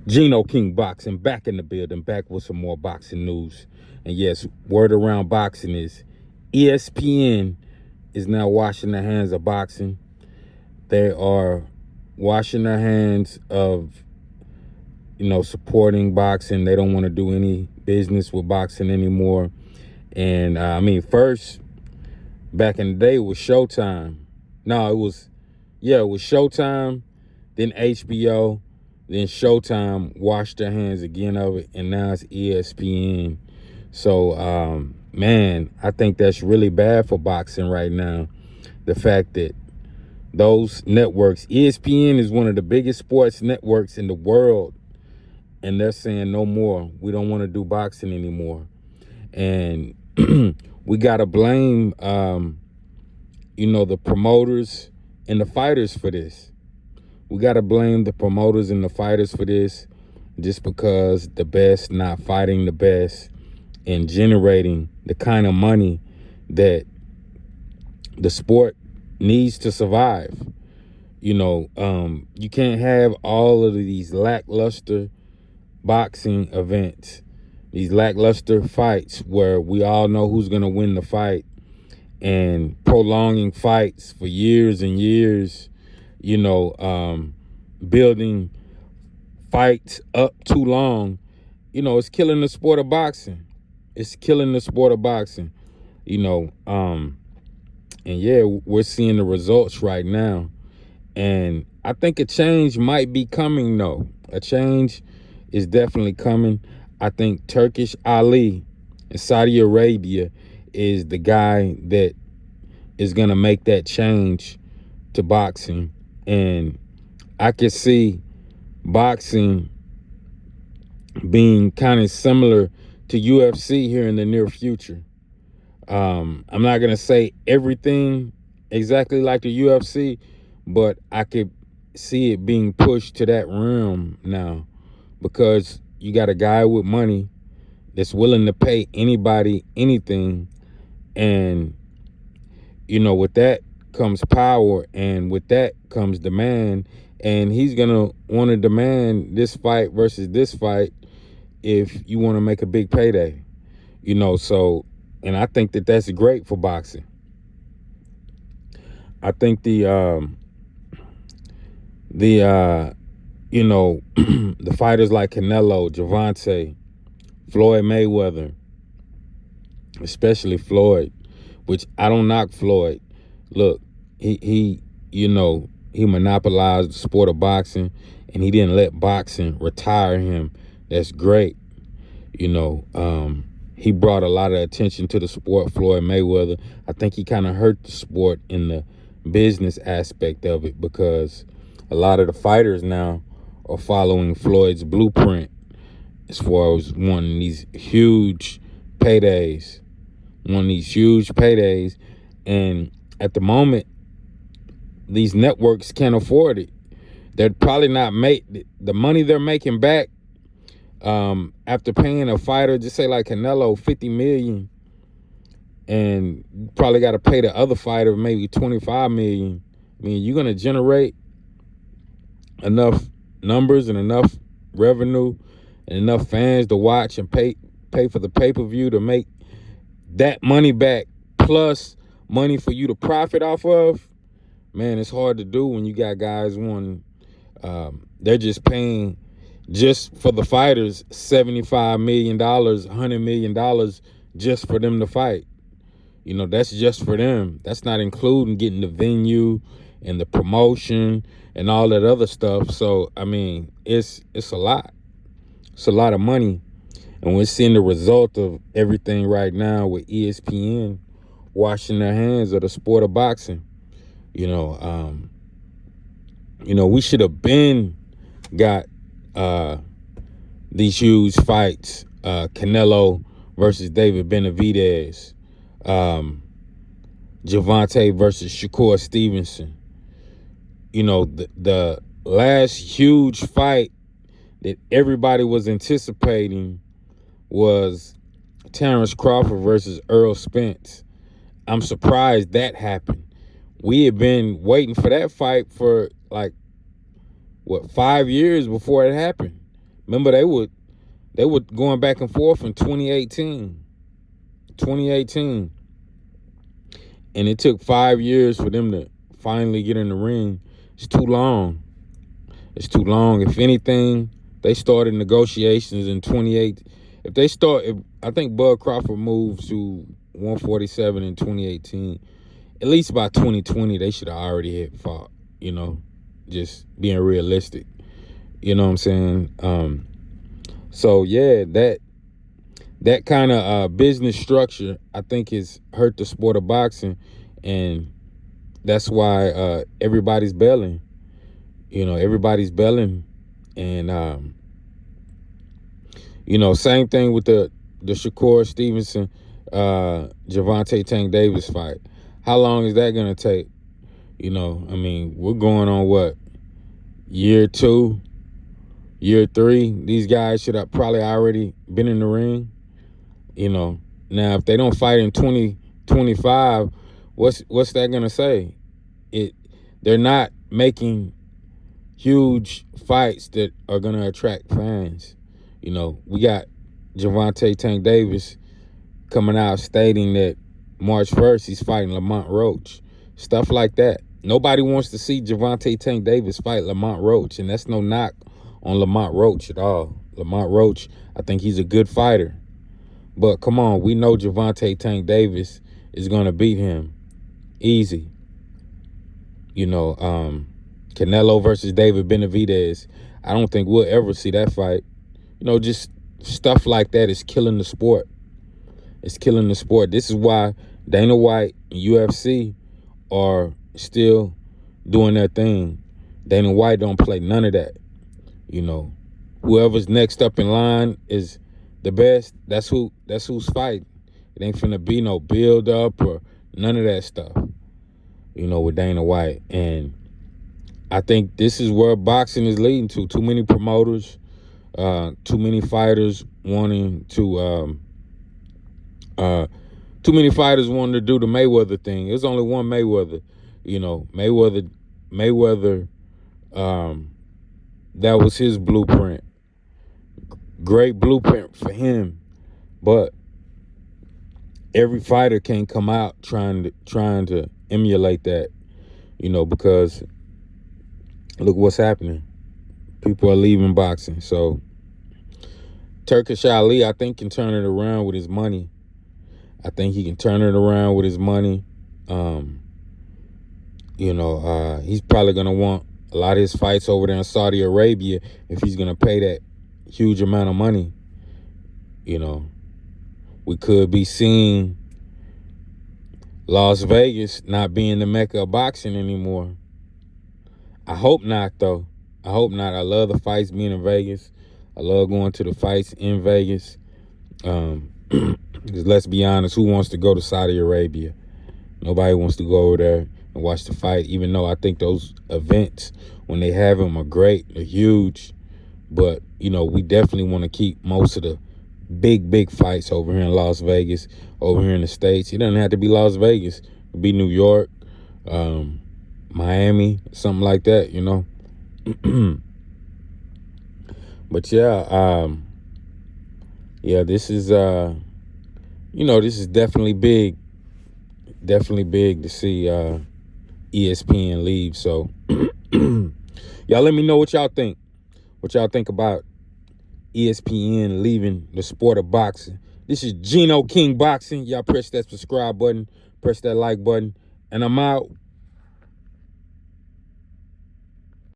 Geno King Boxing back in the building, back with some more boxing news. And yes, word around boxing is ESPN is now washing their hands of boxing. They are washing their hands of, supporting boxing. They don't want to do any business with boxing anymore. And first, back in the day, it was Showtime. No, it was Showtime, then HBO, then Showtime washed their hands again of it, and now it's ESPN. So, man, I think that's really bad for boxing right now. The fact that those networks, ESPN is one of the biggest sports networks in the world, and they're saying no more. We don't want to do boxing anymore. And we got to blame, the promoters and the fighters for this. We got to blame the promoters and the fighters for this, just because the best not fighting the best and generating the kind of money that the sport needs to survive. You can't have all of these lackluster boxing events, these lackluster fights where we all know who's going to win the fight, and prolonging fights for years and years, building fights up too long. It's killing the sport of boxing. It's killing the sport of boxing, and yeah, we're seeing the results right now. And I think a change might be coming, though. A change is definitely coming. I think Turkish Ali in Saudi Arabia is the guy that is going to make that change to boxing. And I could see boxing being kind of similar to UFC here in the near future. I'm not going to say everything exactly like the UFC, but I could see it being pushed to that realm now, because you got a guy with money that's willing to pay anybody anything. And, with that comes power, and with that comes demand. And he's going to want to demand this fight versus this fight if you want to make a big payday, so, and I think that that's great for boxing. I think the fighters like Canelo, Javante, Floyd Mayweather, especially Floyd, which I don't knock Floyd. Look, he monopolized the sport of boxing, and he didn't let boxing retire him. That's great. He brought a lot of attention to the sport, Floyd Mayweather. I think he kind of hurt the sport in the business aspect of it, because a lot of the fighters now are following Floyd's blueprint as far as wanting these huge paydays, and at the moment, these networks can't afford it. They're probably not make the money they're making back, after paying a fighter, just say like Canelo, $50 million, and you probably got to pay the other fighter maybe $25 million. I mean, you're gonna generate enough numbers and enough revenue and enough fans to watch and pay for the pay-per-view to make that money back, plus money for you to profit off of. Man, it's hard to do when you got guys wanting, they're just paying just for the fighters $75 million, $100 million just for them to fight. That's just for them. That's not including getting the venue and the promotion and all that other stuff. So, I mean, it's a lot. It's a lot of money. And we're seeing the result of everything right now with ESPN washing their hands of the sport of boxing. We should have been got these huge fights, Canelo versus David Benavidez, Javante versus Shakur Stevenson. The last huge fight that everybody was anticipating was Terrence Crawford versus Errol Spence. I'm surprised that happened. We had been waiting for that fight for 5 years before it happened. Remember, they were going back and forth in 2018, and it took 5 years for them to finally get in the ring. It's too long. It's too long. If anything, they started negotiations in 28. I think Bud Crawford moved to 147 in 2018. At least by 2020, they should have already had fought. You know, just being realistic. You know what I'm saying? So yeah, that kind of business structure, I think, has hurt the sport of boxing, and that's why everybody's belling. You know, everybody's belling, and same thing with the Shakur Stevenson, Gervonta Tank Davis fight. How long is that gonna take? I mean, we're going on what, year 2, year 3? These guys should have probably already been in the ring. Now if they don't fight in 2025, what's that gonna say? They're not making huge fights that are gonna attract fans. We got Gervonta Tank Davis coming out stating that March 1st he's fighting Lamont Roach. Stuff like that. Nobody wants to see Gervonta Tank Davis fight Lamont Roach, and that's no knock on Lamont Roach at all. Lamont Roach, I think he's a good fighter. But come on, we know Gervonta Tank Davis is going to beat him easy. Canelo versus David Benavidez. I don't think we'll ever see that fight. Just stuff like that is killing the sport. It's killing the sport. This is why Dana White and UFC are still doing their thing. Dana White don't play none of that. Whoever's next up in line is the best. That's who's fighting. It ain't finna be no build up or none of that stuff. With Dana White. And I think this is where boxing is leading to. Too many promoters, too many fighters wanting to do the Mayweather thing. There's only one Mayweather. Mayweather, that was his blueprint. Great blueprint for him. But every fighter can't come out trying to emulate that, because look what's happening. People are leaving boxing. So Turkish Ali, I think, can turn it around with his money. I think he can turn it around with his money. He's probably going to want a lot of his fights over there in Saudi Arabia if he's going to pay that huge amount of money. We could be seeing Las Vegas not being the mecca of boxing anymore. I hope not, though. I hope not. I love the fights being in Vegas. I love going to the fights in Vegas. Because let's be honest, who wants to go to Saudi Arabia? Nobody wants to go over there and watch the fight, even though I think those events, when they have them, are great, they're huge. But, we definitely want to keep most of the big fights over here in Las Vegas, over here in the States. It doesn't have to be Las Vegas. It could be New York, Miami, something like that, But yeah, this is this is definitely big to see ESPN leave. So y'all let me know what y'all think. What y'all think about ESPN leaving the sport of boxing. This is Gino King Boxing. Y'all press that subscribe button, press that like button, and I'm out.